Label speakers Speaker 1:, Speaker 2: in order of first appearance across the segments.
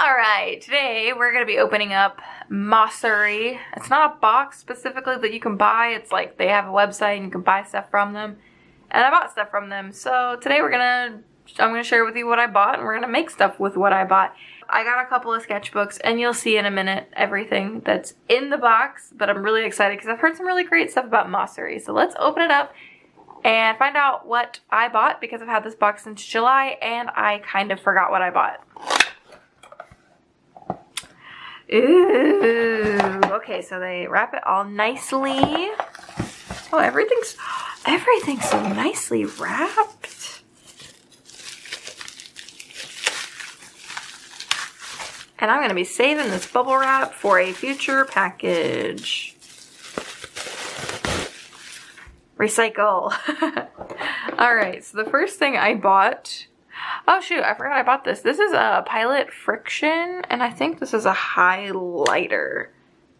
Speaker 1: Alright, today we're going to be opening up MOSSERY. It's not a box specifically that you can buy. It's like they have a website and you can buy stuff from them. And I bought stuff from them. So today I'm going to share with you what I bought and we're going to make stuff with what I bought. I got a couple of sketchbooks and you'll see in a minute everything that's in the box. But I'm really excited because I've heard some really great stuff about MOSSERY. So let's open it up and find out what I bought because I've had this box since July and I kind of forgot what I bought. Ooh, okay, so they wrap it all nicely. Oh, everything's so nicely wrapped. And I'm going to be saving this bubble wrap for a future package. Recycle. Alright, so the first thing I bought... Oh shoot, I forgot I bought this. This is a Pilot Friction, and I think this is a highlighter.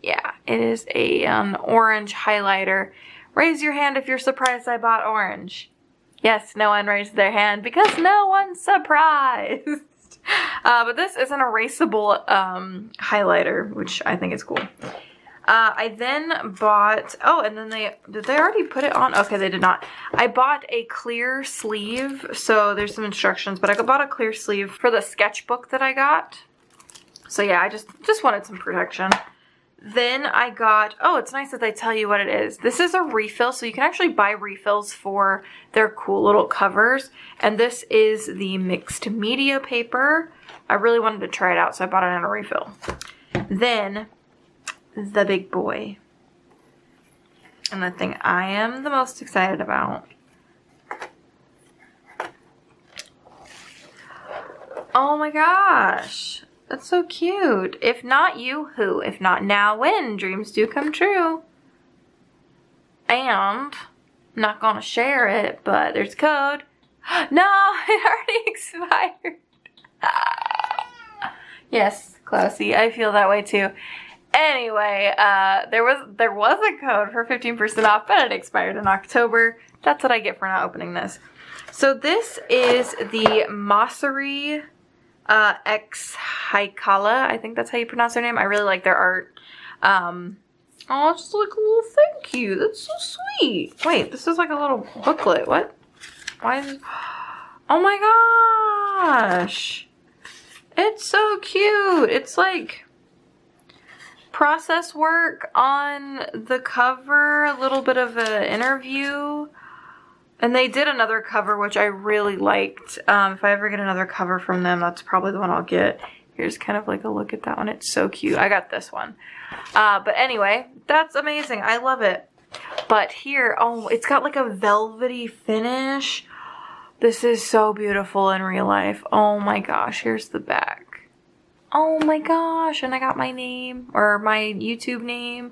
Speaker 1: Yeah, it is an orange highlighter. Raise your hand if you're surprised I bought orange. Yes, no one raised their hand because no one's surprised. But this is an erasable highlighter, which I think is cool. I then bought, oh, and then did they already put it on? Okay, they did not. I bought a clear sleeve, so there's some instructions, but I bought a clear sleeve for the sketchbook that I got. So yeah, I just wanted some protection. Then I got, oh, it's nice that they tell you what it is. This is a refill, so you can actually buy refills for their cool little covers. And this is the mixed media paper. I really wanted to try it out, so I bought it in a refill. Then the big boy, and the thing I am the most excited about. Oh my gosh, that's so cute. If not you, who? If not now, when? Dreams do come true. And I'm not gonna share it, but there's a code. No, it already expired. Yes, Klausy, I feel that way too. Anyway, there was a code for 15% off, but it expired in October. That's what I get for not opening this. So this is the MOSSERY X Haikala. I think that's how you pronounce their name. I really like their art. Oh, just like a little thank you. That's so sweet. Wait, this is like a little booklet. What? Why is it? Oh my gosh. It's so cute. It's like process work on the cover, a little bit of an interview, and they did another cover which I really liked. If I ever get another cover from them, that's probably the one I'll get. Here's kind of like a look at that one. It's so cute. I got this one. But anyway, that's amazing. I love it. But here, oh, it's got like a velvety finish. This is so beautiful in real life. Oh my gosh, here's the back. Oh my gosh, and I got my name, or my YouTube name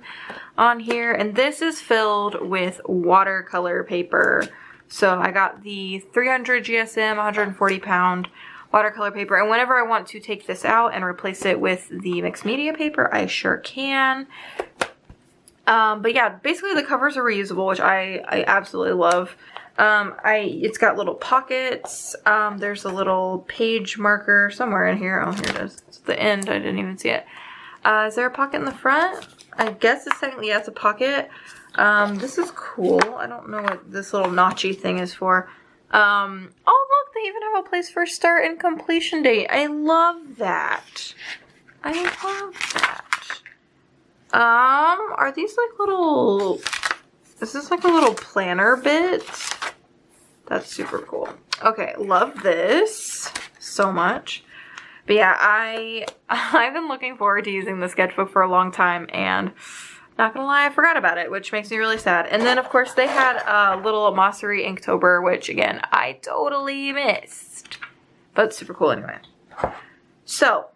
Speaker 1: on here, and this is filled with watercolor paper. So I got the 300 GSM, 140 pound watercolor paper, and whenever I want to take this out and replace it with the mixed media paper, I sure can. But yeah, basically the covers are reusable, which I absolutely love. It's got little pockets. There's a little page marker somewhere in here. Oh, here it is. It's at the end. I didn't even see it. Is there a pocket in the front? I guess it's technically, yeah, it's a pocket. This is cool. I don't know what this little notchy thing is for. Oh, look, they even have a place for start and completion date. I love that. I love that. Are these like little... Is this like a little planner bit? That's super cool. Okay, love this so much. But yeah, I've been looking forward to using the sketchbook for a long time, and not gonna lie, I forgot about it, which makes me really sad. And then of course they had a little MOSSERY Inktober, which again, I totally missed. But super cool anyway. So,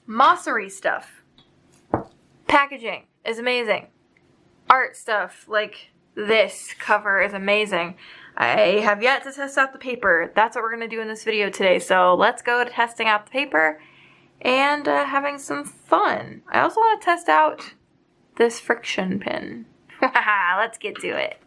Speaker 1: MOSSERY stuff. Packaging is amazing. Art stuff like this cover is amazing. I have yet to test out the paper. That's what we're going to do in this video today. So let's go to testing out the paper and having some fun. I also want to test out this friction pin. Let's get to it.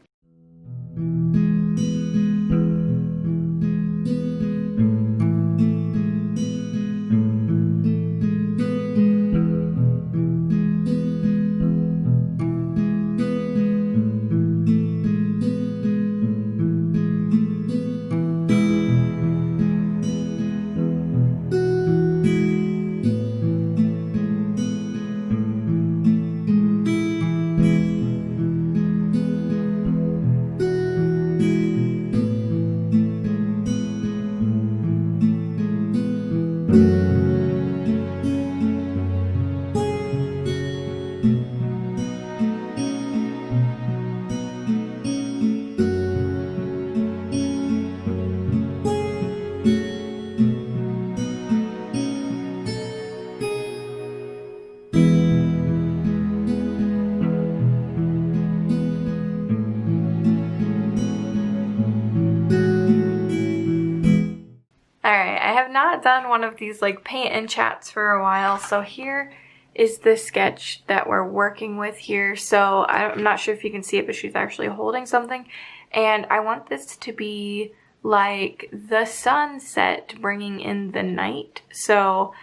Speaker 1: not done one of these like paint and chats for a while, so here is the sketch that we're working with here. So I'm not sure if you can see it, but she's actually holding something, and I want this to be like the sunset bringing in the night. So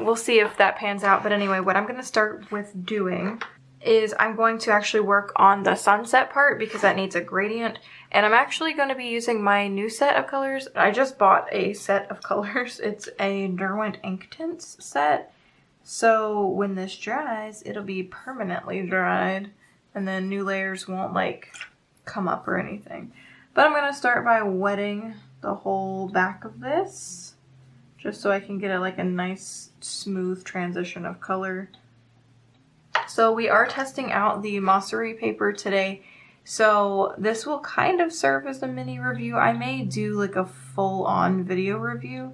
Speaker 1: we'll see if that pans out. But anyway, what I'm going to start with doing is I'm going to actually work on the sunset part because that needs a gradient, and I'm actually going to be using my new set of colors. I just bought a set of colors. It's a Derwent Inktense set, so when this dries it'll be permanently dried and then new layers won't like come up or anything. But I'm going to start by wetting the whole back of this just so I can get like a nice smooth transition of color. So we are testing out the MOSSERY paper today, so this will kind of serve as a mini review. I may do like a full-on video review,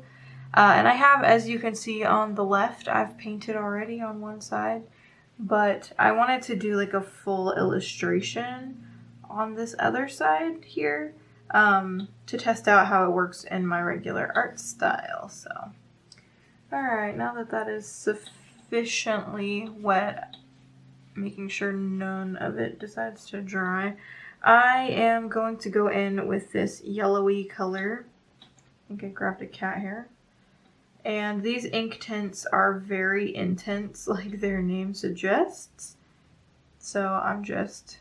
Speaker 1: and I have, as you can see on the left, I've painted already on one side, but I wanted to do like a full illustration on this other side here to test out how it works in my regular art style. So, alright, now that that is sufficiently wet, making sure none of it decides to dry, I am going to go in with this yellowy color. I think I grabbed a cat hair. And these ink tints are very intense, like their name suggests. So I'm just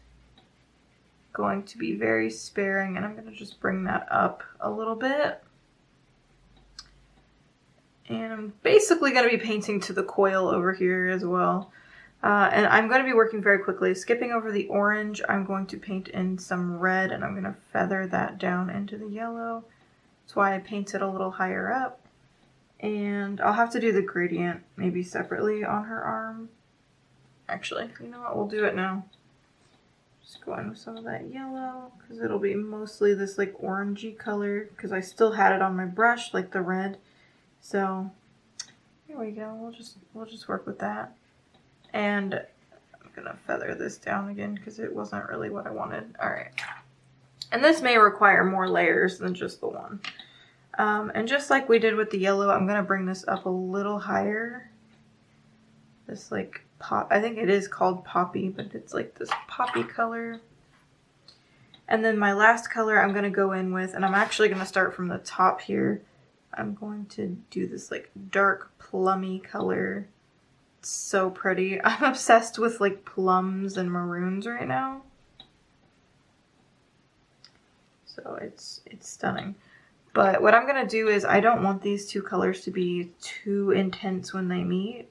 Speaker 1: going to be very sparing, and I'm going to just bring that up a little bit. And I'm basically going to be painting to the coil over here as well. And I'm going to be working very quickly. Skipping over the orange, I'm going to paint in some red, and I'm going to feather that down into the yellow. That's why I painted a little higher up. And I'll have to do the gradient maybe separately on her arm. Actually, you know what? We'll do it now. Just go in with some of that yellow, because it'll be mostly this like orangey color, because I still had it on my brush, like the red. So here we go. We'll just work with that. And I'm gonna feather this down again because it wasn't really what I wanted. Alright. And this may require more layers than just the one. And just like we did with the yellow, I'm gonna bring this up a little higher. This like pop, I think it is called poppy, but it's like this poppy color. And then my last color I'm gonna go in with, and I'm actually gonna start from the top here. I'm going to do this like dark plummy color. So pretty. I'm obsessed with like plums and maroons right now. So it's stunning. But what I'm going to do is I don't want these two colors to be too intense when they meet.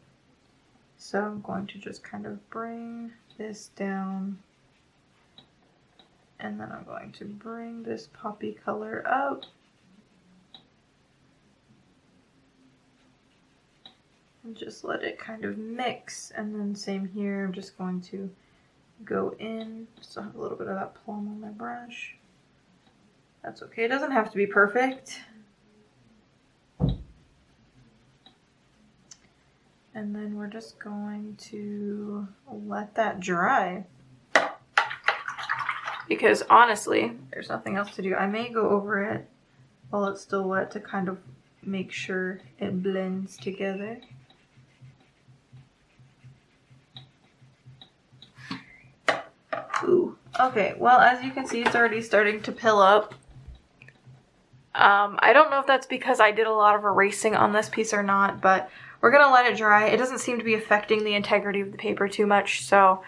Speaker 1: So I'm going to just kind of bring this down. And then I'm going to bring this poppy color up. And just let it kind of mix, and then same here, I'm just going to go in. Still have a little bit of that plum on my brush. That's okay, it doesn't have to be perfect. And then we're just going to let that dry. Because honestly, there's nothing else to do. I may go over it while it's still wet to kind of make sure it blends together. Ooh. Okay, well, as you can see, it's already starting to pill up. I don't know if that's because I did a lot of erasing on this piece or not, but we're going to let it dry. It doesn't seem to be affecting the integrity of the paper too much, so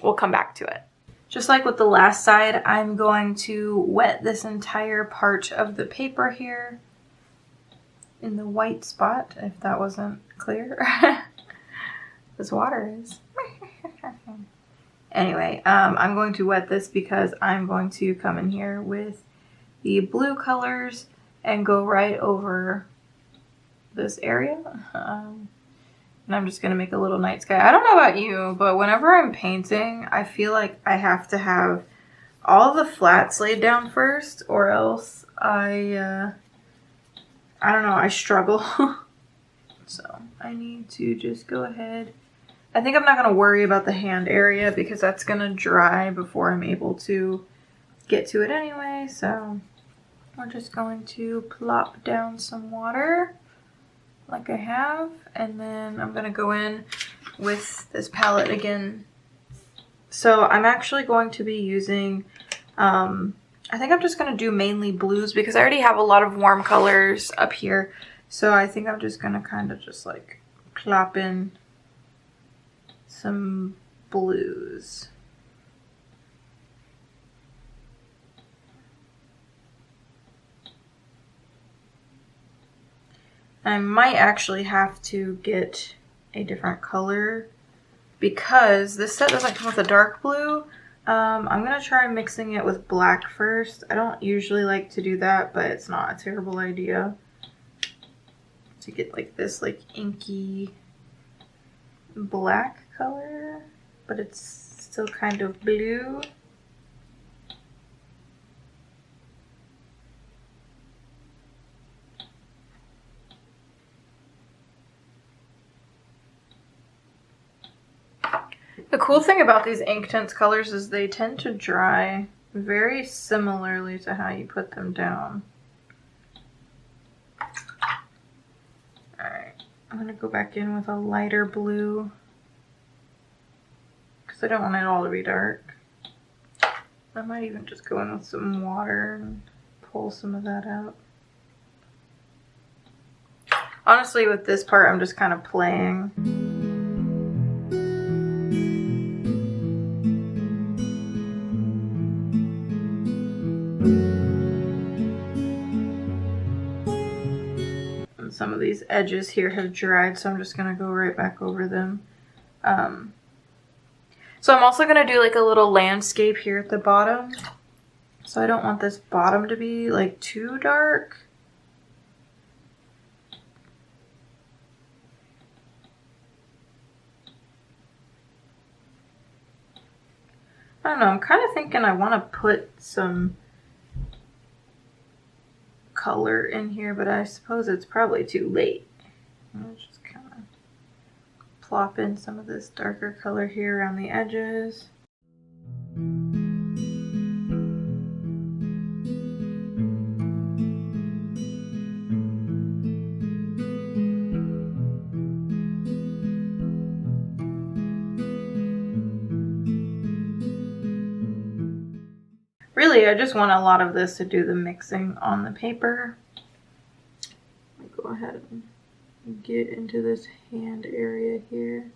Speaker 1: we'll come back to it. Just like with the last side, I'm going to wet this entire part of the paper here in the white spot, if that wasn't clear. This water is. Anyway, I'm going to wet this because I'm going to come in here with the blue colors and go right over this area. And I'm just going to make a little night sky. I don't know about you, but whenever I'm painting, I feel like I have to have all the flats laid down first, or else I don't know, I struggle. So I need to just go ahead. I think I'm not going to worry about the hand area because that's going to dry before I'm able to get to it anyway. So we're just going to plop down some water like I have, and then I'm gonna go in with this palette again. So I'm actually going to be using, I think I'm just gonna do mainly blues because I already have a lot of warm colors up here. So I think I'm just gonna kind of just like plop in some blues. I might actually have to get a different color because this set doesn't come with a dark blue. I'm going to try mixing it with black first. I don't usually like to do that, but it's not a terrible idea to get like this like inky black color, but it's still kind of blue. The cool thing about these Inktense colors is they tend to dry very similarly to how you put them down. Alright, I'm going to go back in with a lighter blue because I don't want it all to be dark. I might even just go in with some water and pull some of that out. Honestly, with this part, I'm just kind of playing. Some of these edges here have dried, so I'm just going to go right back over them. So I'm also going to do like a little landscape here at the bottom. So I don't want this bottom to be like too dark. I don't know, I'm kind of thinking I want to put some color in here, but I suppose it's probably too late. I'll just kind of plop in some of this darker color here around the edges. Really, I just want a lot of this to do the mixing on the paper. I'll go ahead and get into this hand area here.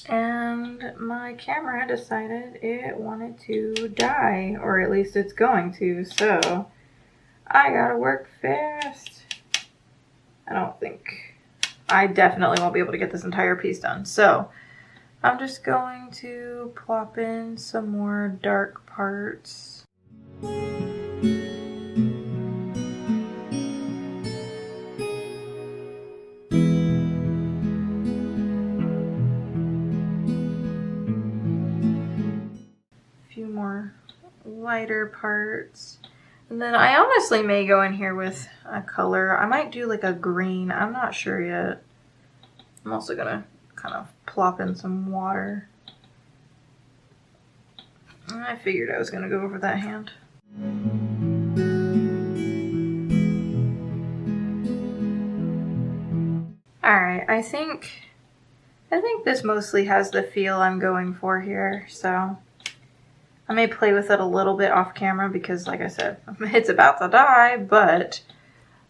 Speaker 1: And my camera decided it wanted to die, or at least it's going to, so I gotta work fast. I definitely won't be able to get this entire piece done. So I'm just going to plop in some more dark parts. A few more lighter parts. And then I honestly may go in here with a color. I might do like a green. I'm not sure yet. I'm also gonna kind of plop in some water. I figured I was gonna go over that hand. Alright, I think this mostly has the feel I'm going for here, so I may play with it a little bit off camera because, like I said, it's about to die, but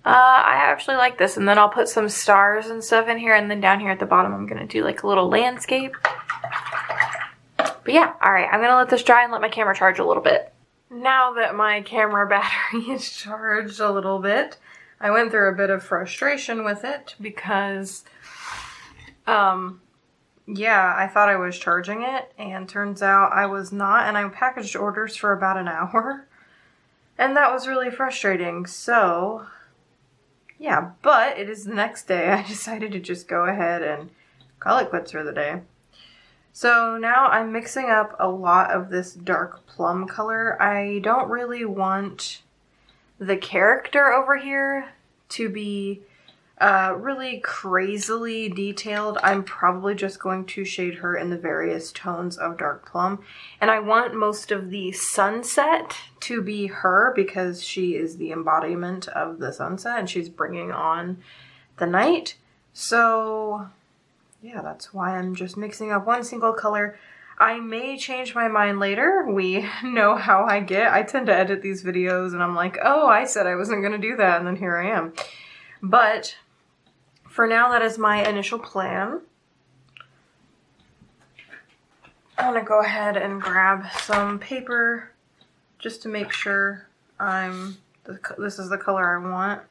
Speaker 1: I actually like this. And then I'll put some stars and stuff in here, and then down here at the bottom I'm going to do like a little landscape. But yeah, alright, I'm going to let this dry and let my camera charge a little bit. Now that my camera battery is charged a little bit, I went through a bit of frustration with it because yeah, I thought I was charging it, and turns out I was not, and I packaged orders for about an hour, and that was really frustrating. So yeah, but it is the next day. I decided to just go ahead and call it quits for the day. So now I'm mixing up a lot of this dark plum color. I don't really want the character over here to be really crazily detailed. I'm probably just going to shade her in the various tones of dark plum. And I want most of the sunset to be her because she is the embodiment of the sunset and she's bringing on the night. So yeah, that's why I'm just mixing up one single color. I may change my mind later. We know how I get. I tend to edit these videos and I'm like, oh, I said I wasn't going to do that, and then here I am. But for now, that is my initial plan. I'm going to go ahead and grab some paper just to make sure this is the color I want.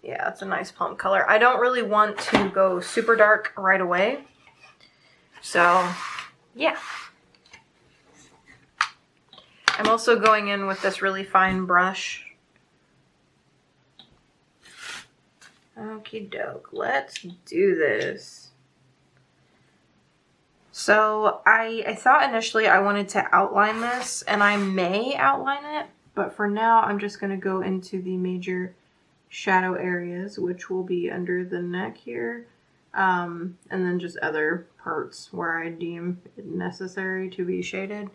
Speaker 1: Yeah, it's a nice plum color. I don't really want to go super dark right away. So, yeah. I'm also going in with this really fine brush. Okie doke, let's do this. So I thought initially I wanted to outline this, and I may outline it, but for now I'm just going to go into the major shadow areas, which will be under the neck here, and then just other parts where I deem it necessary to be shaded.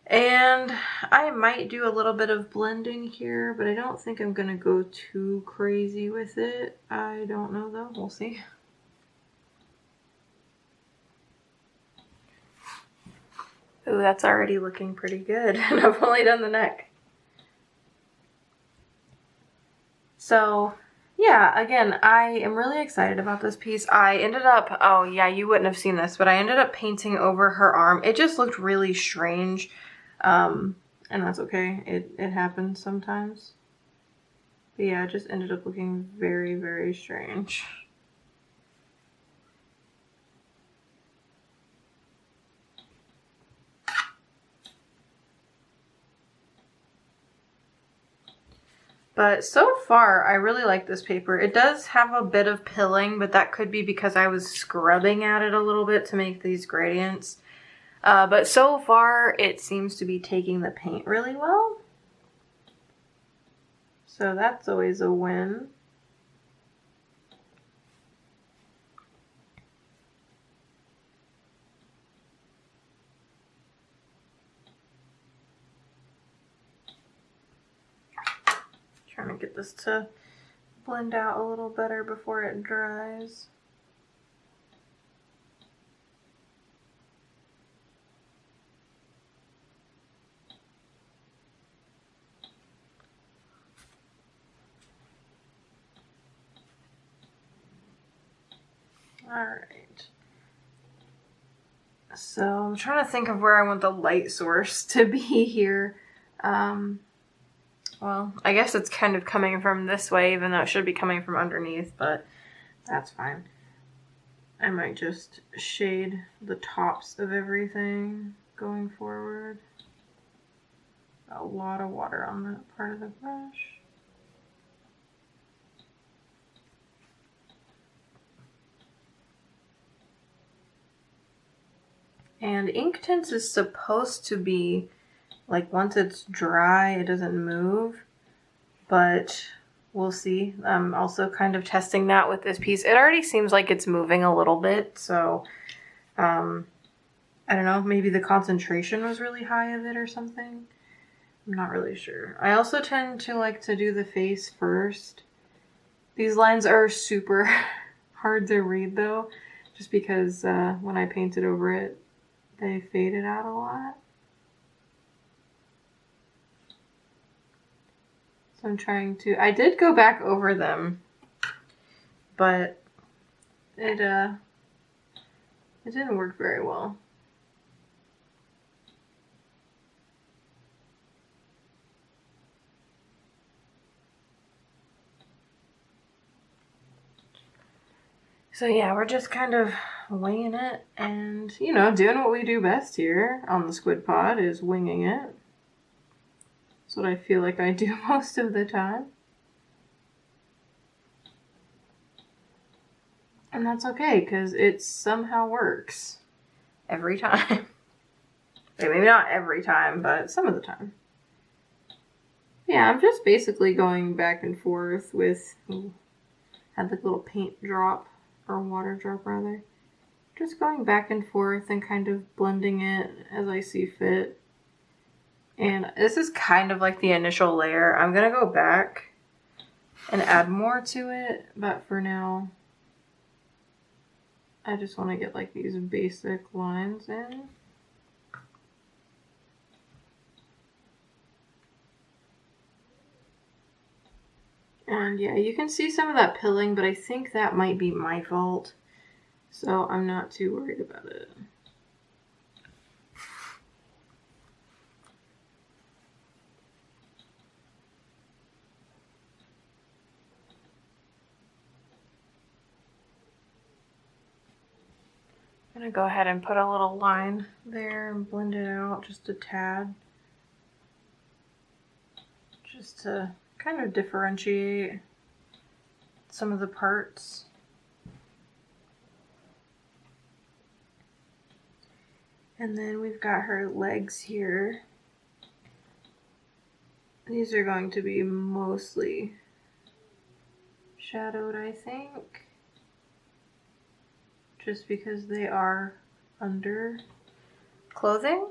Speaker 1: And I might do a little bit of blending here, but I don't think I'm going to go too crazy with it. I don't know though, we'll see. Ooh, that's already looking pretty good, and I've only done the neck. So yeah, again, I am really excited about this piece. I ended up, oh yeah, you wouldn't have seen this, but I ended up painting over her arm. It just looked really strange. And that's okay. It happens sometimes. But yeah, it just ended up looking very, very strange. But so far, I really like this paper. It does have a bit of pilling, but that could be because I was scrubbing at it a little bit to make these gradients. But so far, it seems to be taking the paint really well. So that's always a win. Trying to get this to blend out a little better before it dries. Alright, so I'm trying to think of where I want the light source to be here. Well, I guess it's kind of coming from this way, even though it should be coming from underneath, but that's fine. I might just shade the tops of everything going forward. A lot of water on that part of the brush. And ink tints is supposed to be, like, once it's dry, it doesn't move, but we'll see. I'm also kind of testing that with this piece. It already seems like it's moving a little bit, so, I don't know, maybe the concentration was really high of it or something. I'm not really sure. I also tend to like to do the face first. These lines are super hard to read, though, just because when I painted over it, they faded out a lot. So I'm trying to, I did go back over them, but it didn't work very well. So yeah, we're just kind of winging it and, you know, doing what we do best here on the Squid Pod is winging it. That's what I feel like I do most of the time. And that's okay, because it somehow works. Every time. Okay, maybe not every time, but some of the time. Yeah, I'm just basically going back and forth with had like a little paint drop, or water drop rather. Just going back and forth and kind of blending it as I see fit. And this is kind of like the initial layer. I'm gonna go back and add more to it, but for now, I just want to get like these basic lines in. And yeah, you can see some of that pilling, but I think that might be my fault. So I'm not too worried about it. I'm gonna go ahead and put a little line there and blend it out just a tad. Just to kind of differentiate some of the parts. And then we've got her legs here. These are going to be mostly shadowed, I think, just because they are under clothing.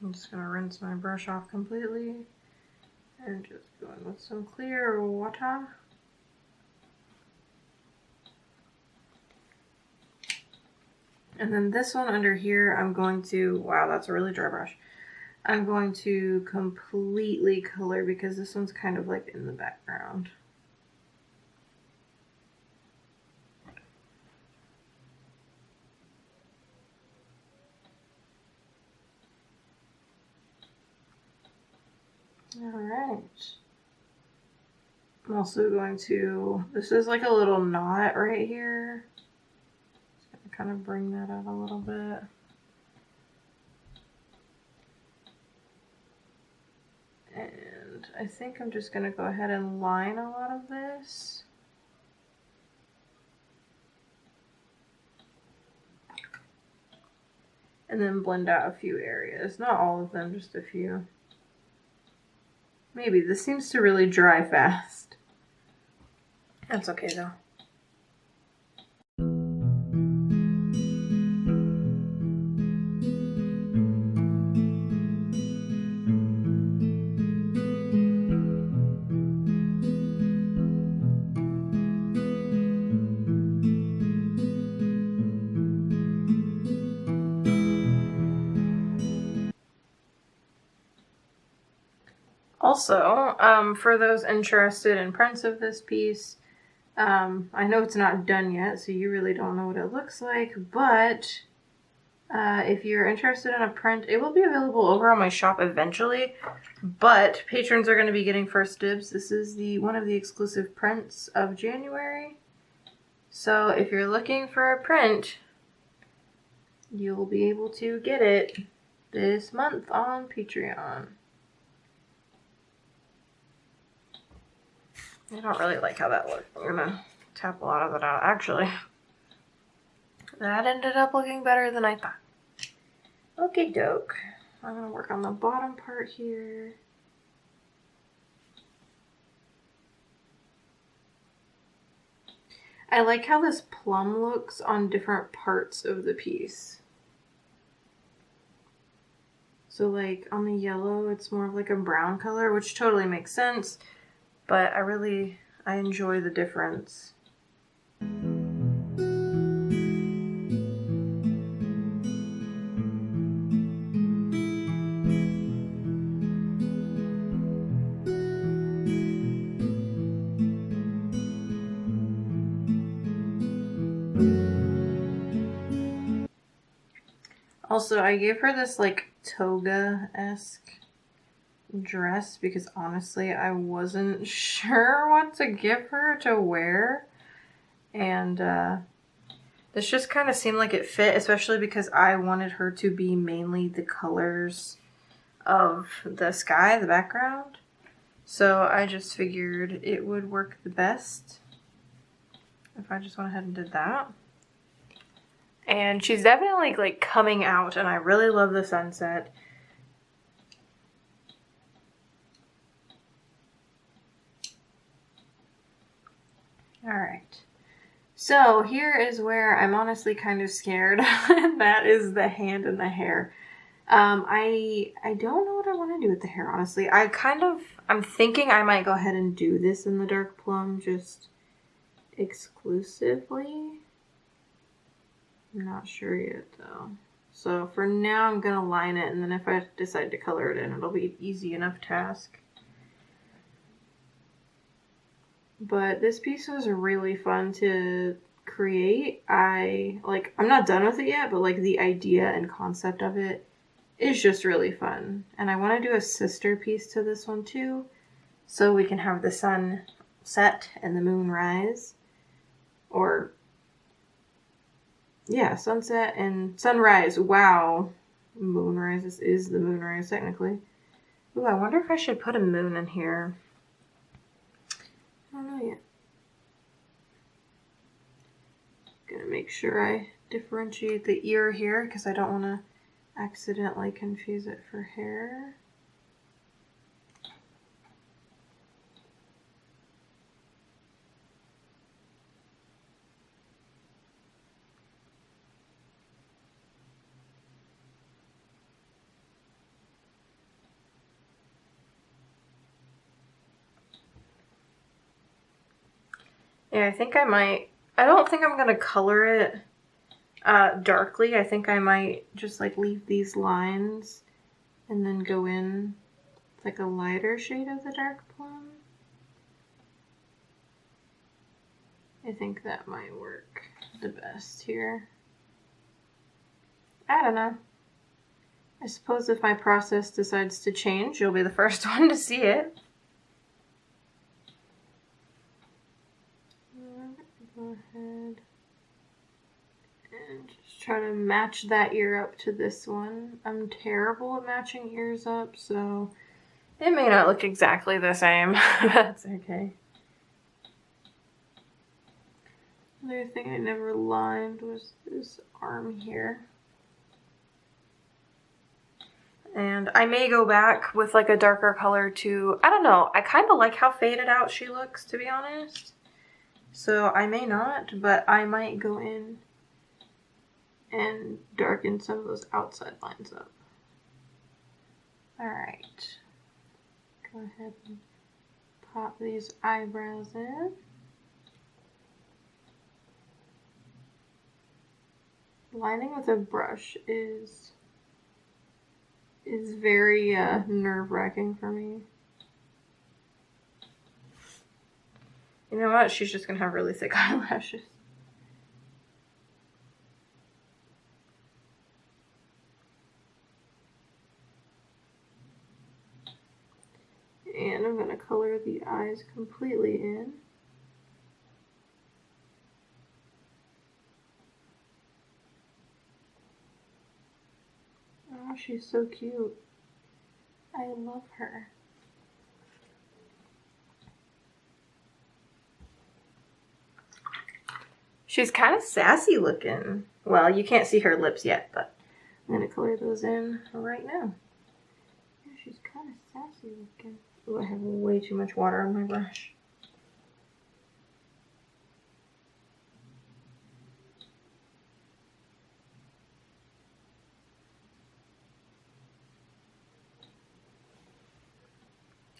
Speaker 1: I'm just going to rinse my brush off completely and just go in with some clear water. And then this one under here, I'm going to, wow, that's a really dry brush. I'm going to completely color because this one's kind of like in the background. Alright. I'm also going to, this is like a little knot right here. Just gonna kind of bring that out a little bit. And I think I'm just gonna go ahead and line a lot of this. And then blend out a few areas. Not all of them, just a few. Maybe. This seems to really dry fast. That's okay though. Also, for those interested in prints of this piece, I know it's not done yet, so you really don't know what it looks like, but if you're interested in a print, it will be available over on my shop eventually, but patrons are going to be getting first dibs. This is one of the exclusive prints of January, so if you're looking for a print, you'll be able to get it this month on Patreon. I don't really like how that looked. I'm gonna tap a lot of it out. Actually, that ended up looking better than I thought. Okay, doke. I'm gonna work on the bottom part here. I like how this plum looks on different parts of the piece. So like on the yellow, it's more of like a brown color, which totally makes sense. But I enjoy the difference. Also, I gave her this like toga-esque dress because honestly I wasn't sure what to give her to wear, and this just kind of seemed like it fit, especially because I wanted her to be mainly the colors of the sky, the background, so I just figured it would work the best if I just went ahead and did that. And she's definitely like coming out, and I really love the sunset. All right. So here is where I'm honestly kind of scared. And that is the hand and the hair. I don't know what I want to do with the hair, honestly. I'm thinking I might go ahead and do this in the dark plum just exclusively. I'm not sure yet though. So for now I'm gonna line it, and then if I decide to color it in, it'll be an easy enough task. But this piece was really fun to create. I'm not done with it yet, but like the idea and concept of it is just really fun. And I want to do a sister piece to this one too, so we can have the sun set and the moon rise. Or, yeah, sunset and sunrise. Wow. Moonrise. This is the moonrise, technically. Ooh, I wonder if I should put a moon in here. I don't know yet. Gonna make sure I differentiate the ear here because I don't want to accidentally confuse it for hair. Yeah, I think I might. I don't think I'm gonna color it darkly. I think I might just like leave these lines and then go in with like a lighter shade of the dark plum. I think that might work the best here. I don't know. I suppose if my process decides to change, you'll be the first one to see it. Go ahead and just try to match that ear up to this one. I'm terrible at matching ears up, so it may not look exactly the same. That's okay. Another thing I never lined was this arm here. And I may go back with like a darker color to, I don't know, I kind of like how faded out she looks, to be honest. So I may not, but I might go in and darken some of those outside lines up. Alright. Go ahead and pop these eyebrows in. Lining with a brush is very nerve-wracking for me. You know what? She's just gonna have really thick eyelashes. And I'm gonna color the eyes completely in. Oh, she's so cute. I love her. She's kind of sassy looking. Well, you can't see her lips yet, but I'm going to color those in right now. Yeah, she's kind of sassy looking. Ooh, I have way too much water on my brush.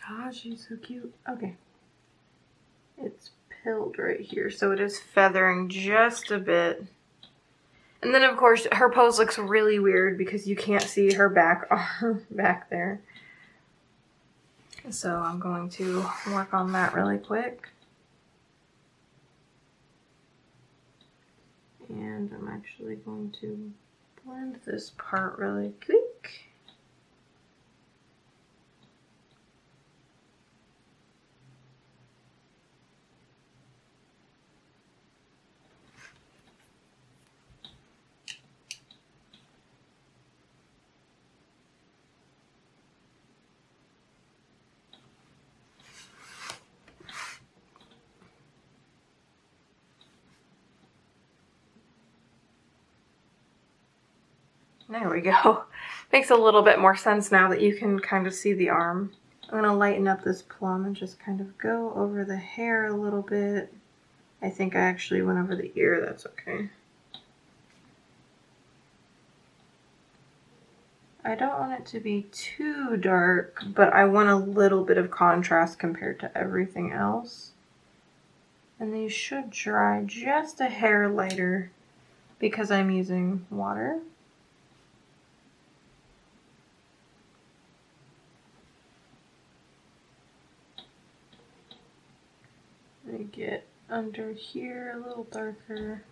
Speaker 1: Ah, she's so cute. Okay. It's pilled right here, so it is feathering just a bit. And then, of course, her pose looks really weird because you can't see her back arm back there. So I'm going to work on that really quick. And I'm actually going to blend this part really quick. There we go. Makes a little bit more sense now that you can kind of see the arm. I'm going to lighten up this plum and just kind of go over the hair a little bit. I think I actually went over the ear, that's okay. I don't want it to be too dark, but I want a little bit of contrast compared to everything else. And these should dry just a hair lighter because I'm using water. Let me get under here a little darker.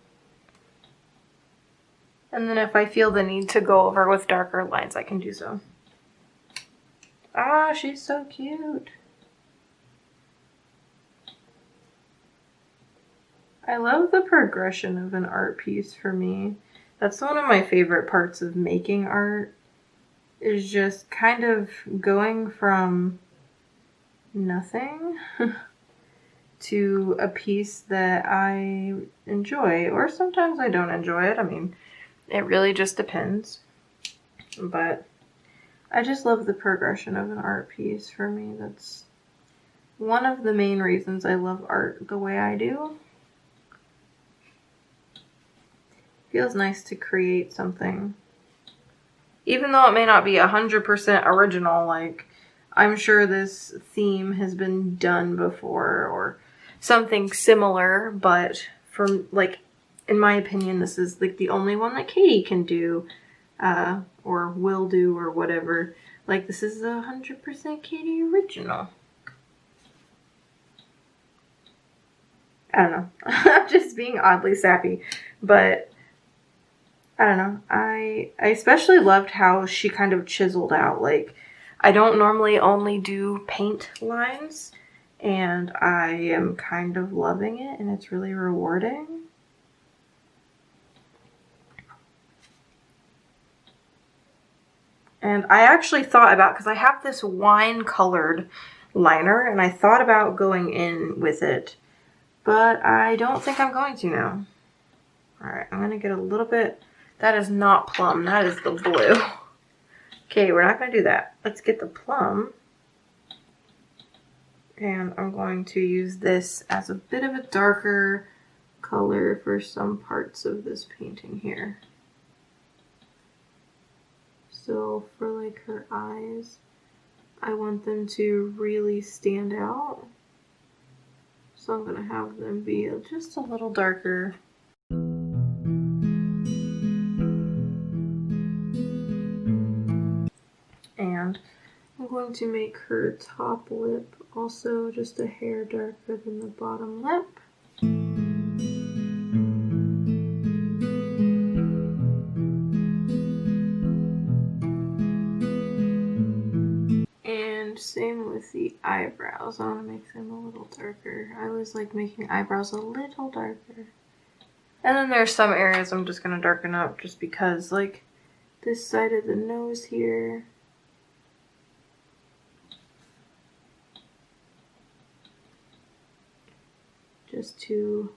Speaker 1: And then if I feel the need to go over with darker lines, I can do so. Ah, she's so cute. I love the progression of an art piece for me. That's one of my favorite parts of making art, is just kind of going from nothing to a piece that I enjoy, or sometimes I don't enjoy it. I mean, it really just depends. But I just love the progression of an art piece for me. That's one of the main reasons I love art the way I do. Feels nice to create something. Even though it may not be 100% original, like, I'm sure this theme has been done before or something similar, but from, like, in my opinion, this is like the only one that Katie can do, or will do, or whatever. Like, this is 100% Katie original. I don't know. I'm just being oddly sappy, but I don't know. I especially loved how she kind of chiseled out. Like, I don't normally only do paint lines, and I am kind of loving it, and it's really rewarding. And I actually thought about, because I have this wine colored liner, and I thought about going in with it, but I don't think I'm going to now. Alright, I'm going to get a little bit. That is not plum, that is the blue. Okay, we're not going to do that. Let's get the plum. And I'm going to use this as a bit of a darker color for some parts of this painting here. So for like her eyes, I want them to really stand out. So I'm going to have them be just a little darker. And I'm going to make her top lip also just a hair darker than the bottom lip. And same with the eyebrows. I want to make them a little darker. I always like making eyebrows a little darker. And then there's some areas I'm just going to darken up just because, like this side of the nose here. Just to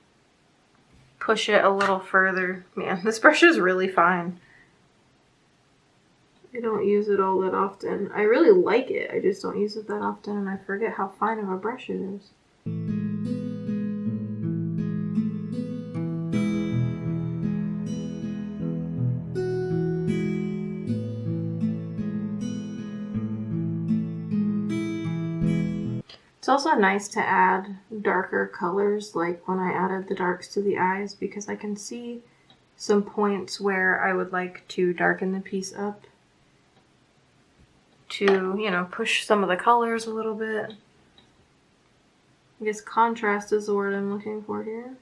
Speaker 1: push it a little further. Man, this brush is really fine. I don't use it all that often. I really like it, I just don't use it that often, and I forget how fine of a brush it is. It's also nice to add darker colors, like when I added the darks to the eyes, because I can see some points where I would like to darken the piece up to, you know, push some of the colors a little bit. I guess contrast is the word I'm looking for here.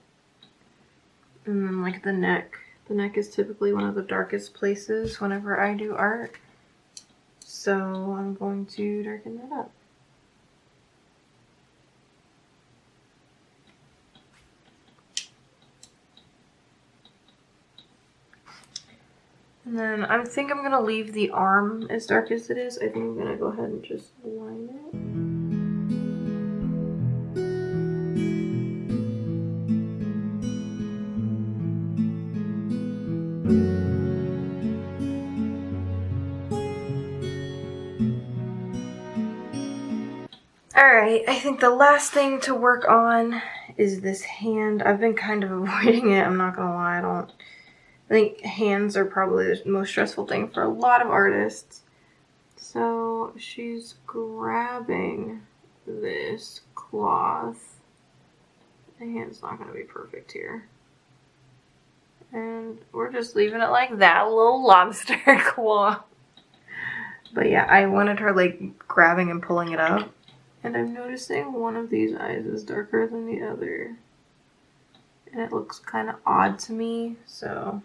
Speaker 1: And then like the neck. The neck is typically one of the darkest places whenever I do art. So I'm going to darken that up. And then I think I'm going to leave the arm as dark as it is. I think I'm going to go ahead and just line it. Alright, I think the last thing to work on is this hand. I've been kind of avoiding it, I'm not gonna lie. I think hands are probably the most stressful thing for a lot of artists. So she's grabbing this cloth. The hand's not gonna be perfect here. And we're just leaving it like that, little lobster claw. But yeah, I wanted her like grabbing and pulling it up. And I'm noticing one of these eyes is darker than the other. And it looks kind of odd to me, so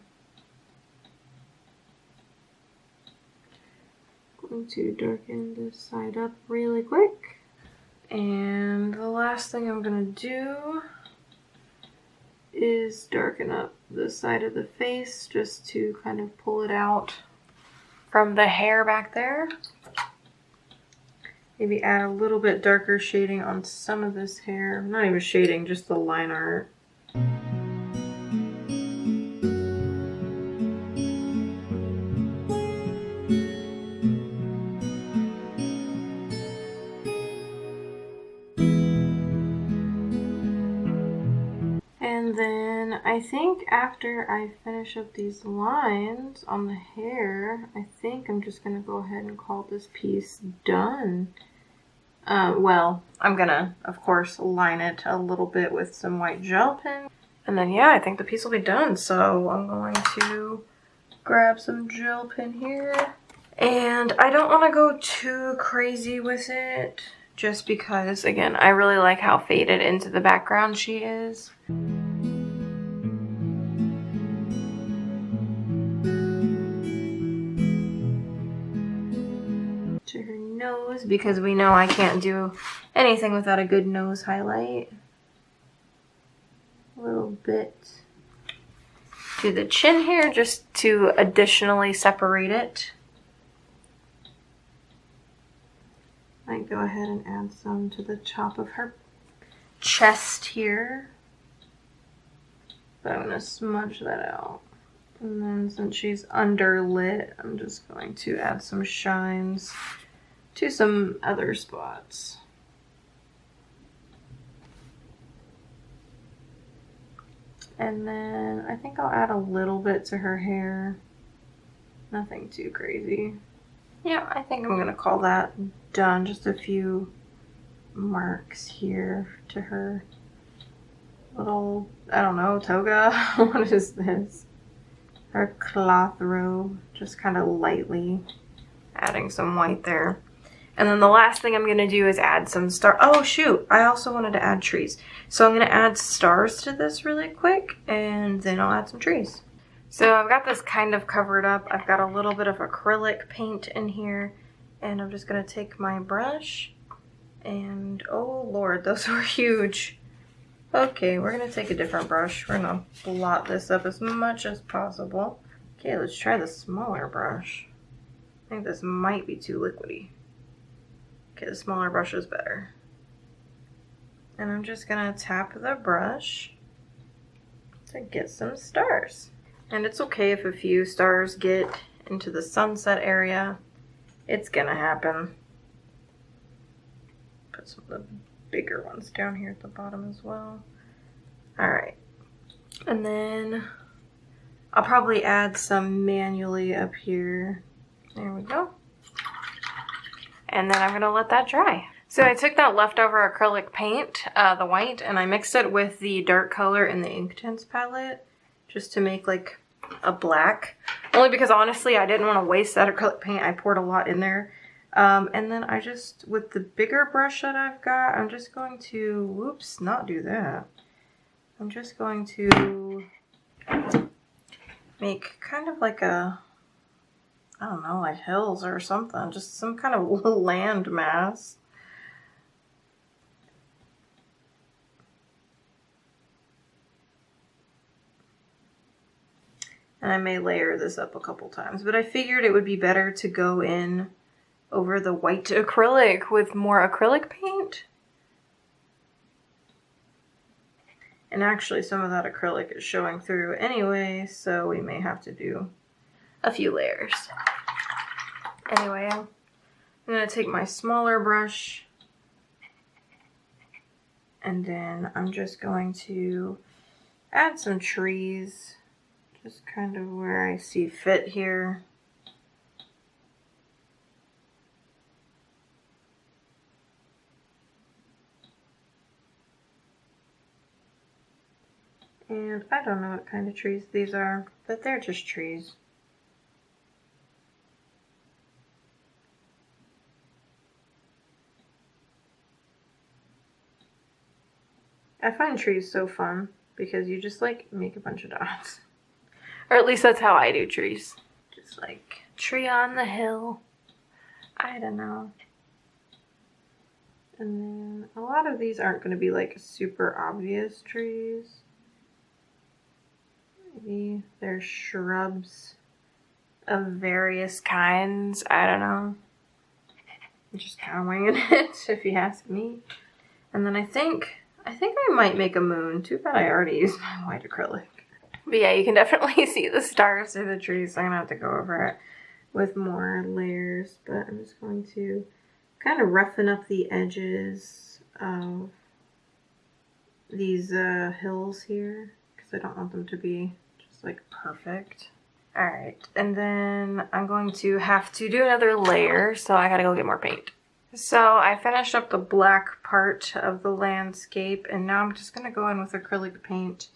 Speaker 1: I'm going to darken this side up really quick. And the last thing I'm going to do is darken up the side of the face just to kind of pull it out from the hair back there. Maybe add a little bit darker shading on some of this hair. Not even shading, just the line art. And then I think after I finish up these lines on the hair, I think I'm just gonna go ahead and call this piece done. Well, I'm gonna, of course, line it a little bit with some white gel pen. And then, yeah, I think the piece will be done. So I'm going to grab some gel pen here. And I don't want to go too crazy with it, just because, again, I really like how faded into the background she is. To her nose, because we know I can't do anything without a good nose highlight. A little bit to the chin here, just to additionally separate it. I go ahead and add some to the top of her chest here. But I'm going to smudge that out. And then since she's underlit, I'm just going to add some shines to some other spots. And then I think I'll add a little bit to her hair. Nothing too crazy. Yeah, I think I'm going to call that done. Just a few marks here to her little, I don't know, toga. What is this? Her cloth robe, just kind of lightly adding some white there. And then the last thing I'm going to do is add some oh shoot, I also wanted to add trees. So I'm going to add stars to this really quick, and then I'll add some trees. So I've got this kind of covered up. I've got a little bit of acrylic paint in here, and I'm just going to take my brush, and oh lord, those were huge. Okay, we're going to take a different brush. We're going to blot this up as much as possible. Okay, let's try the smaller brush. I think this might be too liquidy. Okay, the smaller brush is better. And I'm just going to tap the brush to get some stars. And it's okay if a few stars get into the sunset area. It's going to happen. Put some of the bigger ones down here at the bottom as well. Alright, and then I'll probably add some manually up here. There we go. And then I'm going to let that dry. So I took that leftover acrylic paint, the white, and I mixed it with the dark color in the Inktense palette just to make like a black. Only because honestly I didn't want to waste that acrylic paint. I poured a lot in there. And then I just, with the bigger brush that I've got, I'm just going to, whoops, not do that. I'm just going to make kind of like a, I don't know, like hills or something. Just some kind of land mass. And I may layer this up a couple times, but I figured it would be better to go in over the white acrylic with more acrylic paint. And actually some of that acrylic is showing through anyway, so we may have to do a few layers. Anyway, I'm going to take my smaller brush And then I'm just going to add some trees, just kind of where I see fit here. And I don't know what kind of trees these are, but they're just trees. I find trees so fun because you just like make a bunch of dots. Or at least that's how I do trees. Just like tree on the hill. I don't know. And then a lot of these aren't going to be like super obvious trees. Maybe they're shrubs of various kinds. I don't know. I'm just kind of winging it, if you ask me. And then I think I might make a moon. Too bad I already used my white acrylic. But yeah, you can definitely see the stars through the trees, so I'm going to have to go over it with more layers. But I'm just going to kind of roughen up the edges of these hills here, because I don't want them to be just like perfect. Alright, and then I'm going to have to do another layer, so I gotta go get more paint. So I finished up the black part of the landscape, and now I'm just gonna go in with acrylic paint,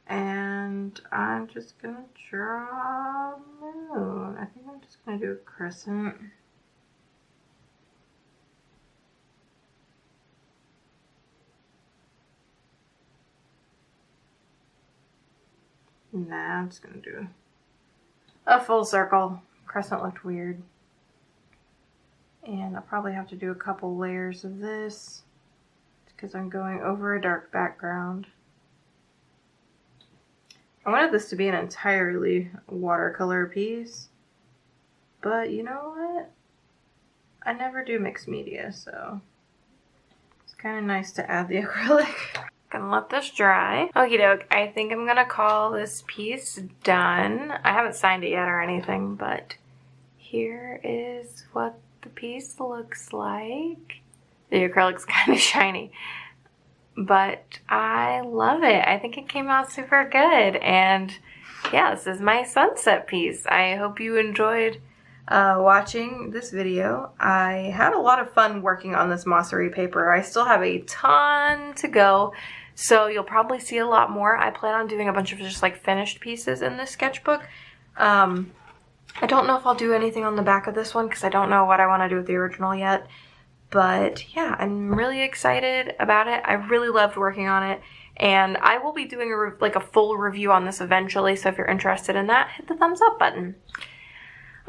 Speaker 1: and I'm just gonna draw a moon. I think I'm just gonna do a crescent. Nah, I'm just gonna do a full circle. Crescent looked weird. And I'll probably have to do a couple layers of this because I'm going over a dark background. I wanted this to be an entirely watercolor piece, but you know what? I never do mixed media, so it's kind of nice to add the acrylic. Gonna let this dry. Okie doke, I think I'm gonna call this piece done. I haven't signed it yet or anything, but here is what the piece looks like. The acrylic's kind of shiny, but I love it. I think it came out super good, and yeah, this is my sunset piece. I hope you enjoyed watching this video. I had a lot of fun working on this MOSSERY paper. I still have a ton to go, so you'll probably see a lot more. I plan on doing a bunch of just like finished pieces in this sketchbook. I don't know if I'll do anything on the back of this one because I don't know what I want to do with the original yet. But yeah, I'm really excited about it. I really loved working on it. And I will be doing a full review on this eventually. So if you're interested in that, hit the thumbs up button.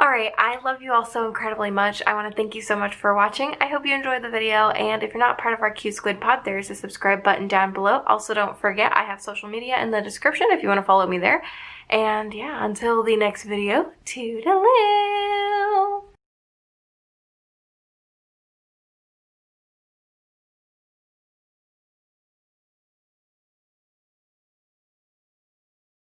Speaker 1: Alright, I love you all so incredibly much. I want to thank you so much for watching. I hope you enjoyed the video, and if you're not part of our Cute Squid pod, there's a subscribe button down below. Also, don't forget, I have social media in the description if you want to follow me there. And yeah, until the next video, toodaloo!